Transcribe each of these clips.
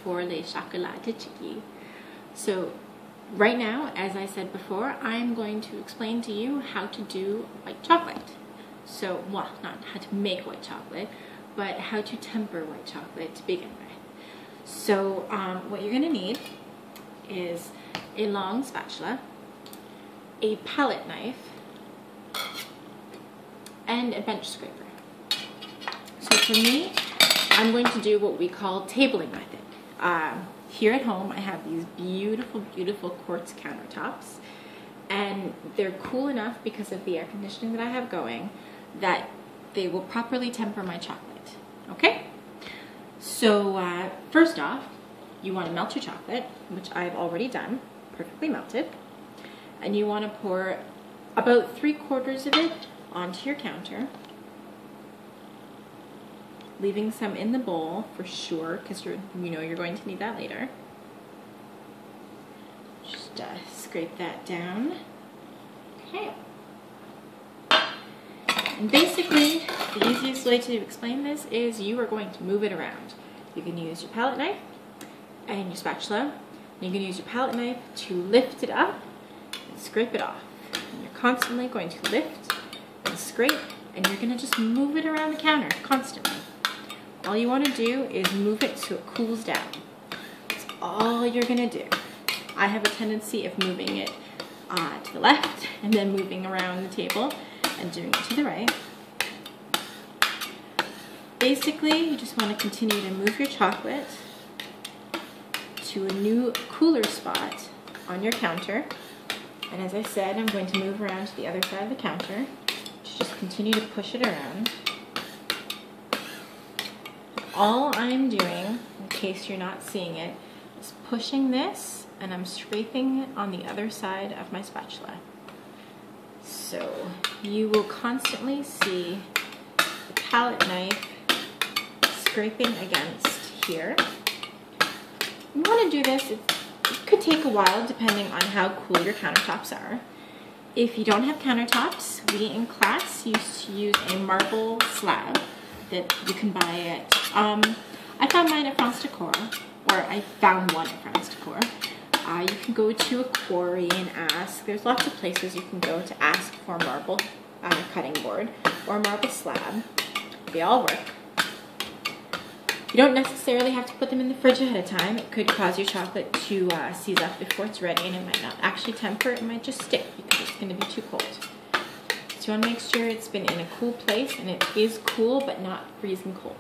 pour le chocolat de Chickee. So right now, as I said before, I'm going to explain to you how to do white chocolate. So, well, not how to make white chocolate, but how to temper white chocolate to begin with. So what you're going to need is a long spatula, a palette knife, and a bench scraper. So for me, I'm going to do what we call tabling method. Here at home, I have these beautiful, beautiful quartz countertops, and they're cool enough because of the air conditioning that I have going that they will properly temper my chocolate. Okay? So first off, you want to melt your chocolate, which I've already done, perfectly melted, and you want to pour about 3/4 of it onto your counter, leaving some in the bowl for sure, because you're going to need that later. Just scrape that down. Okay. And basically, the easiest way to explain this is you are going to move it around. You can use your palette knife and your spatula. You can use your palette knife to lift it up and scrape it off. And you're constantly going to lift and scrape, and you're going to just move it around the counter constantly. All you want to do is move it so it cools down. That's all you're going to do. I have a tendency of moving it to the left and then moving around the table and doing it to the right. Basically, you just want to continue to move your chocolate to a new cooler spot on your counter. And as I said, I'm going to move around to the other side of the counter to just continue to push it around. All I'm doing, in case you're not seeing it, is pushing this, and I'm scraping it on the other side of my spatula. So you will constantly see the palette knife scraping against here. You want to do this, it could take a while depending on how cool your countertops are. If you don't have countertops, we in class used to use a marble slab that you can buy at, I found mine at France Decor, or I found one at France Decor. You can go to a quarry and ask. There's lots of places you can go to ask for a marble cutting board or a marble slab. They all work. You don't necessarily have to put them in the fridge ahead of time. It could cause your chocolate to seize up before it's ready, and it might not actually temper. It might just stick because it's going to be too cold. So you want to make sure it's been in a cool place, and it is cool but not freezing cold.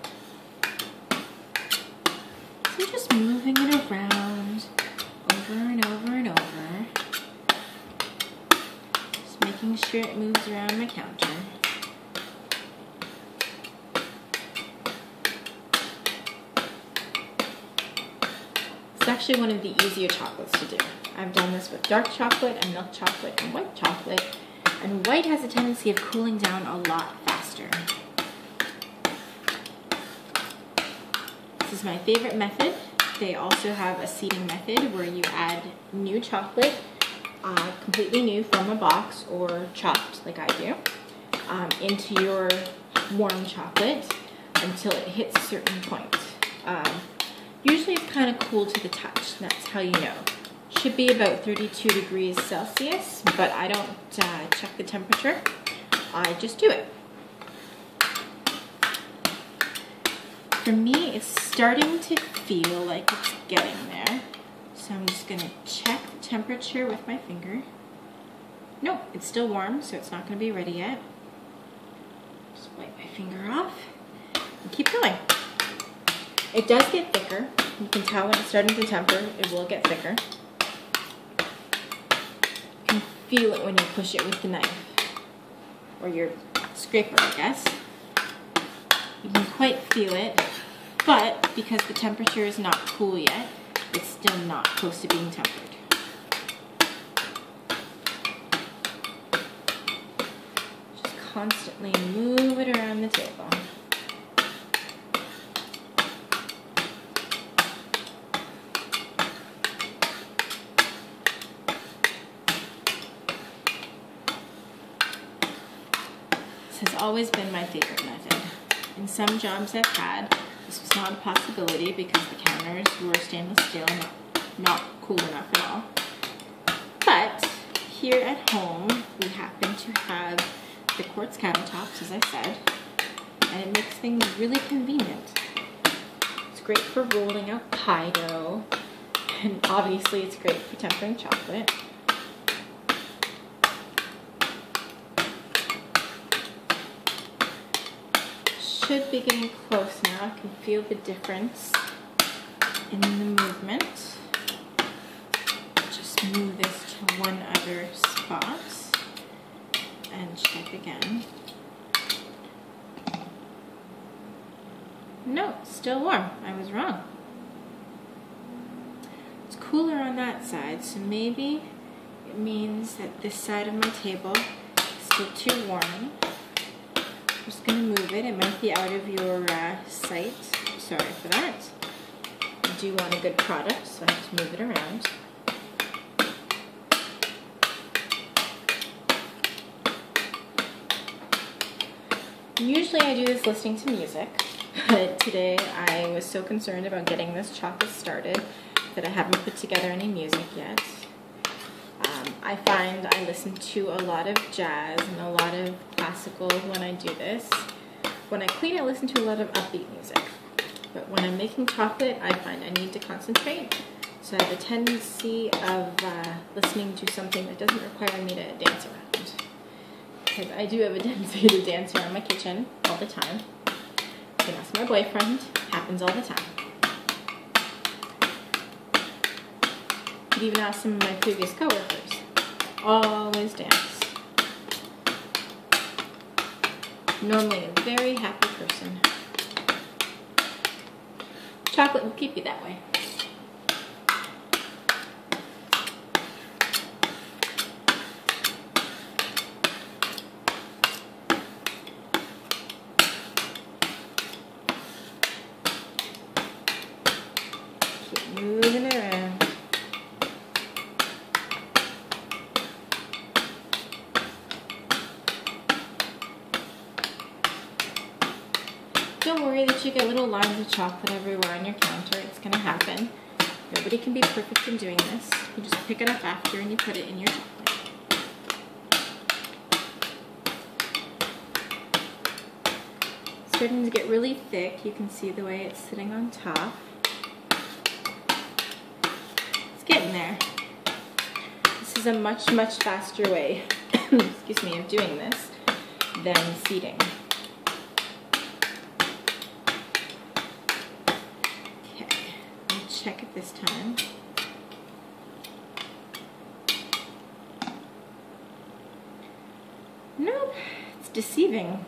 So you're just moving it around over and over and over. Just making sure it moves around my counter. It's actually one of the easier chocolates to do. I've done this with dark chocolate and milk chocolate and white chocolate, and white has a tendency of cooling down a lot faster. This is my favorite method. They also have a seeding method where you add new chocolate, completely new from a box or chopped like I do, into your warm chocolate until it hits a certain point. Usually it's kind of cool to the touch, that's how you know. Should be about 32 degrees Celsius, but I don't check the temperature, I just do it. For me, it's starting to feel like it's getting there, so I'm just going to check the temperature with my finger. Nope, it's still warm, so it's not going to be ready yet. Just wipe my finger off and keep going. It does get thicker. You can tell when it's starting to temper, it will get thicker. You can feel it when you push it with the knife, or your scraper, I guess. You can quite feel it, but because the temperature is not cool yet, it's still not close to being tempered. Just constantly move it around the table. This has always been my favorite method. In some jobs I've had, This was not a possibility because the counters were stainless steel and not cool enough at all. But here at home, we happen to have the quartz countertops, as I said, and it makes things really convenient. It's great for rolling out pie dough, and obviously it's great for tempering chocolate. Should be getting close now. I can feel the difference in the movement. Just move this to one other spot and check again. No, still warm. I was wrong. It's cooler on that side, so maybe it means that this side of my table is still too warm. I'm just going to move it. It might be out of your sight. Sorry for that. I do want a good product, so I have to move it around. Usually I do this listening to music, but today I was so concerned about getting this chocolate started that I haven't put together any music yet. I find I listen to a lot of jazz and a lot of classical when I do this. When I clean, I listen to a lot of upbeat music. But when I'm making chocolate, I find I need to concentrate. So I have a tendency of listening to something that doesn't require me to dance around. Because I do have a tendency to dance around my kitchen all the time. You can ask my boyfriend, it happens all the time. You could even ask some of my previous coworkers. Always dance. Normally a very happy person. Chocolate will keep you that way. Keep moving it around. Don't worry that you get little lines of chocolate everywhere on your counter. It's going to happen. Nobody can be perfect in doing this. You just pick it up after and you put it in your chocolate. It's starting to get really thick. You can see the way it's sitting on top. It's getting there. This is a much, much faster way, excuse me, of doing this than seeding. Check it this time. Nope, it's deceiving.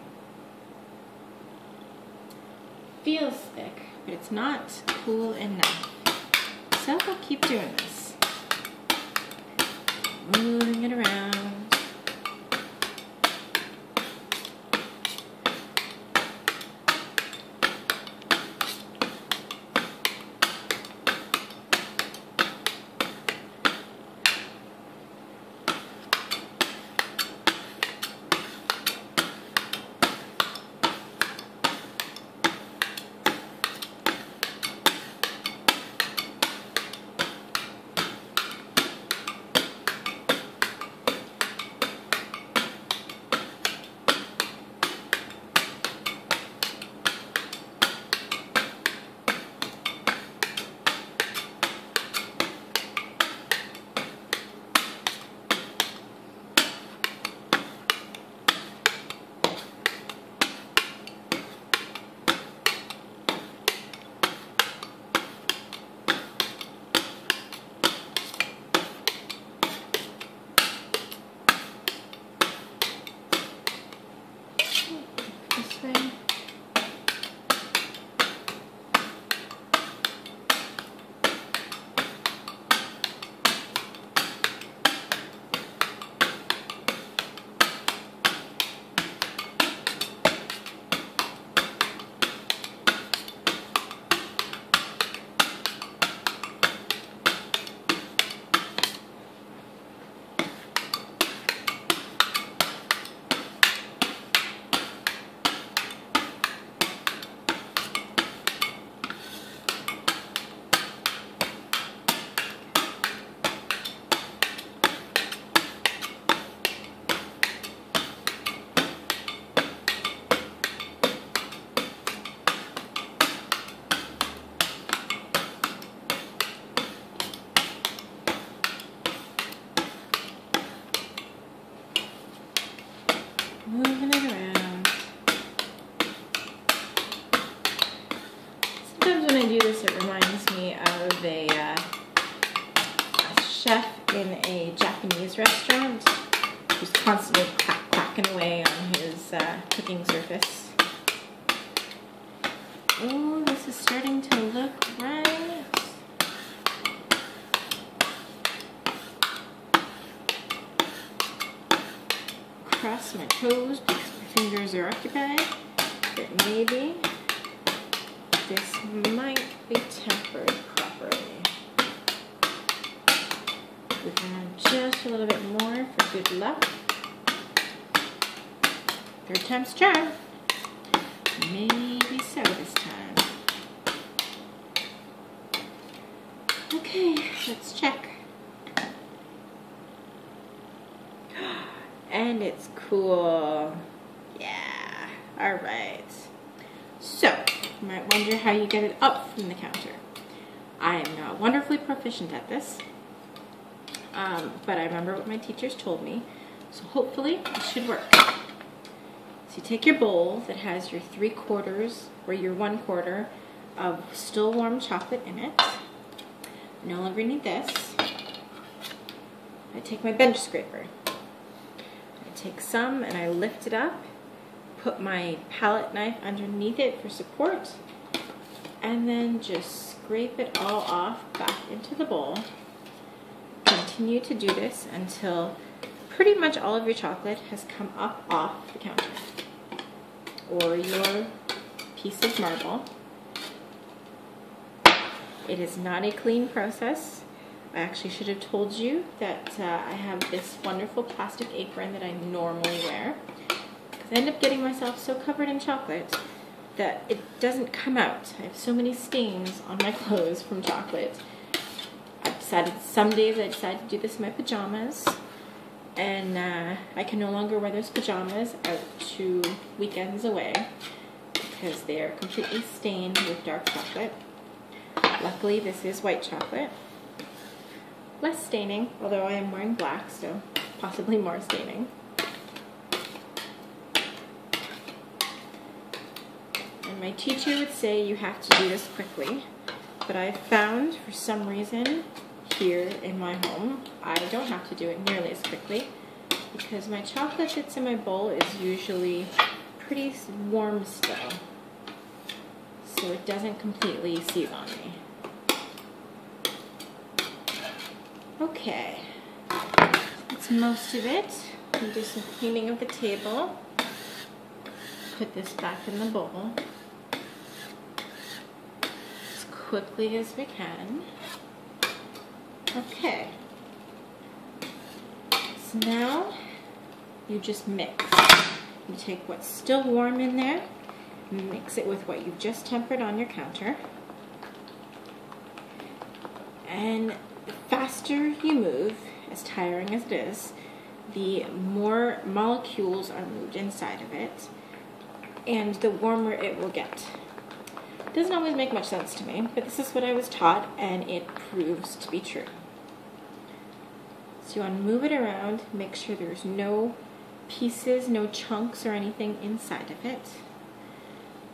Feels thick, but it's not cool enough. So I'll keep doing this. Moving it around. this, it reminds me of a chef in a Japanese restaurant who's constantly clacking away on his cooking surface. Oh, this is starting to look right. Cross my toes because my fingers are occupied, but maybe this might be tempered properly. We can add just a little bit more for good luck. Third time's charm. Maybe so this time. Okay, let's check. And it's cool. Yeah, all right. So, you might wonder how you get it up from the counter. I am not wonderfully proficient at this, but I remember what my teachers told me, so hopefully it should work. So you take your bowl that has your 3/4 or your 1/4 of still warm chocolate in it. I no longer need this. I take my bench scraper. I take some and I lift it up, put my palette knife underneath it for support, and then just scrape it all off back into the bowl. Continue to do this until pretty much all of your chocolate has come up off the counter or your piece of marble. It is not a clean process. I actually should have told you that I have this wonderful plastic apron that I normally wear, because I end up getting myself so covered in chocolate that it doesn't come out. I have so many stains on my clothes from chocolate. I've decided some days I decide to do this in my pajamas, and I can no longer wear those pajamas out to weekends away because they are completely stained with dark chocolate. Luckily, this is white chocolate. Less staining, although I am wearing black, so possibly more staining. And my teacher would say you have to do this quickly, but I've found for some reason here in my home, I don't have to do it nearly as quickly because my chocolate that's in my bowl is usually pretty warm still, so it doesn't completely seize on me. Okay, that's most of it. We do some cleaning of the table. Put this back in the bowl as quickly as we can. Okay, so now you just mix. You take what's still warm in there, mix it with what you've just tempered on your counter, and the faster you move, as tiring as it is, the more molecules are moved inside of it, and the warmer it will get. It doesn't always make much sense to me, but this is what I was taught, and it proves to be true. So you want to move it around, make sure there's no pieces, no chunks or anything inside of it.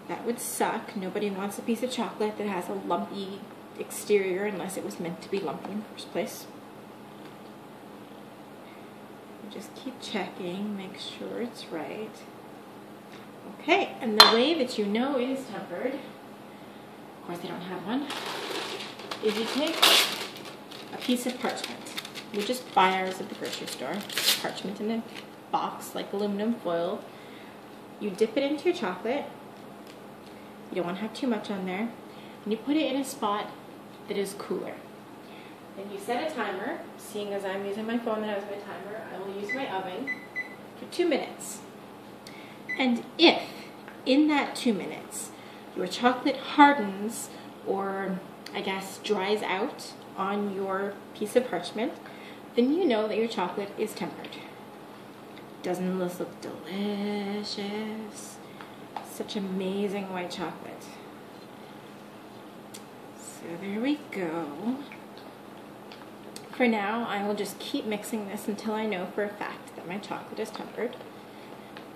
That would suck. Nobody wants a piece of chocolate that has a lumpy exterior unless it was meant to be lumpy in the first place. Just keep checking, make sure it's right. Okay, and the way that you know it is tempered, of course I don't have one, is you take a piece of parchment. We just buy ours at the grocery store. Parchment in a box like aluminum foil. You dip it into your chocolate. You don't want to have too much on there. And you put it in a spot that is cooler. Then you set a timer. Seeing as I'm using my phone that has my timer, I will use my oven for 2 minutes. And if in that 2 minutes your chocolate hardens, or I guess dries out on your piece of parchment, then you know that your chocolate is tempered. Doesn't this look delicious? Such amazing white chocolate. So there we go. For now, I will just keep mixing this until I know for a fact that my chocolate is tempered.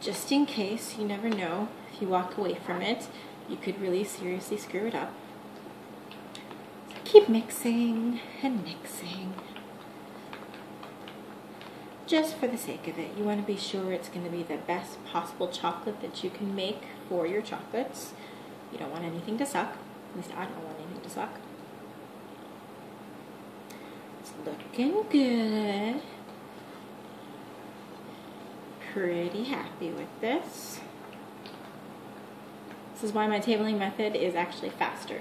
Just in case, you never know, if you walk away from it, you could really seriously screw it up. Keep mixing and mixing. Just for the sake of it, you want to be sure it's going to be the best possible chocolate that you can make for your chocolates. You don't want anything to suck. At least I don't want anything to suck. It's looking good. Pretty happy with this. This is why my tabling method is actually faster.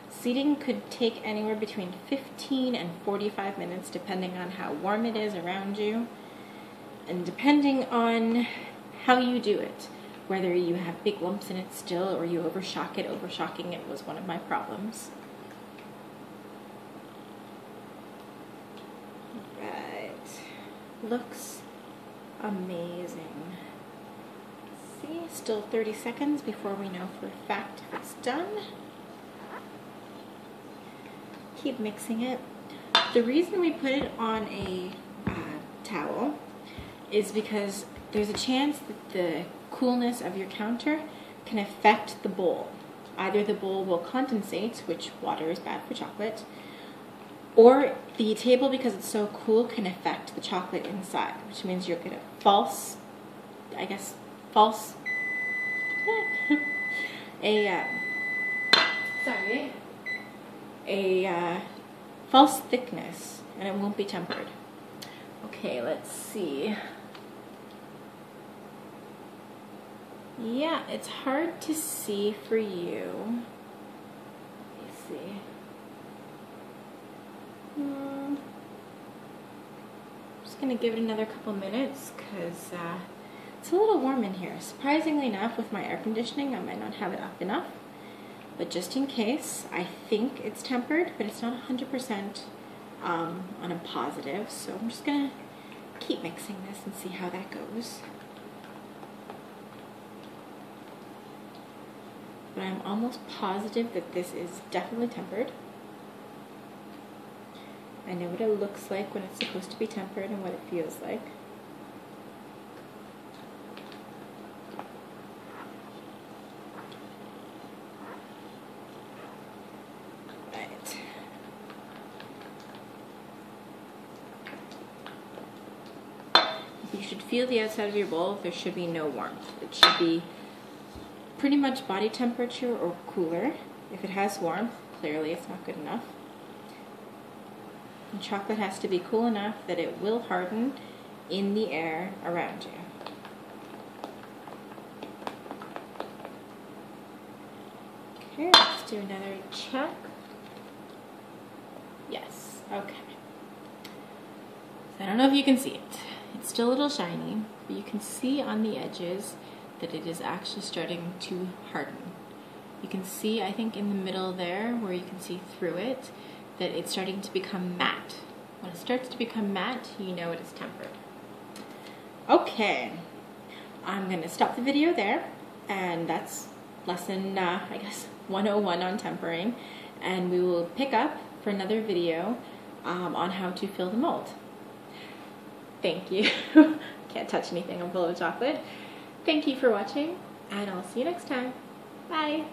Seeding could take anywhere between 15 and 45 minutes depending on how warm it is around you and depending on how you do it. Whether you have big lumps in it still or you overshock it. Overshocking it was one of my problems. Right. Looks amazing. See, still 30 seconds before we know for a fact if it's done. Keep mixing it. The reason we put it on a towel is because there's a chance that the coolness of your counter can affect the bowl. Either the bowl will condensate, which water is bad for chocolate, or the table, because it's so cool, can affect the chocolate inside, which means you'll get a false false thickness, and it won't be tempered. Okay, let's see. Yeah, it's hard to see for you. Let me see. I'm just gonna give it another couple minutes because it's a little warm in here. Surprisingly enough, with my air conditioning, I might not have it up enough. But just in case, I think it's tempered, but it's not 100% on a positive. So I'm just gonna keep mixing this and see how that goes. But I'm almost positive that this is definitely tempered. I know what it looks like when it's supposed to be tempered and what it feels like. Right. You should feel the outside of your bowl. There should be no warmth. It should be pretty much body temperature or cooler. If it has warmth, clearly it's not good enough. And chocolate has to be cool enough that it will harden in the air around you. Okay, let's do another check. Yes, okay. So I don't know if you can see it. It's still a little shiny, but you can see on the edges that it is actually starting to harden. You can see, I think in the middle there, where you can see through it, that it's starting to become matte. When it starts to become matte, you know it is tempered. Okay, I'm gonna stop the video there, and that's lesson, I guess, 101 on tempering, and we will pick up for another video on how to fill the mold. Thank you. Can't touch anything, I'm full of chocolate. Thank you for watching, and I'll see you next time. Bye.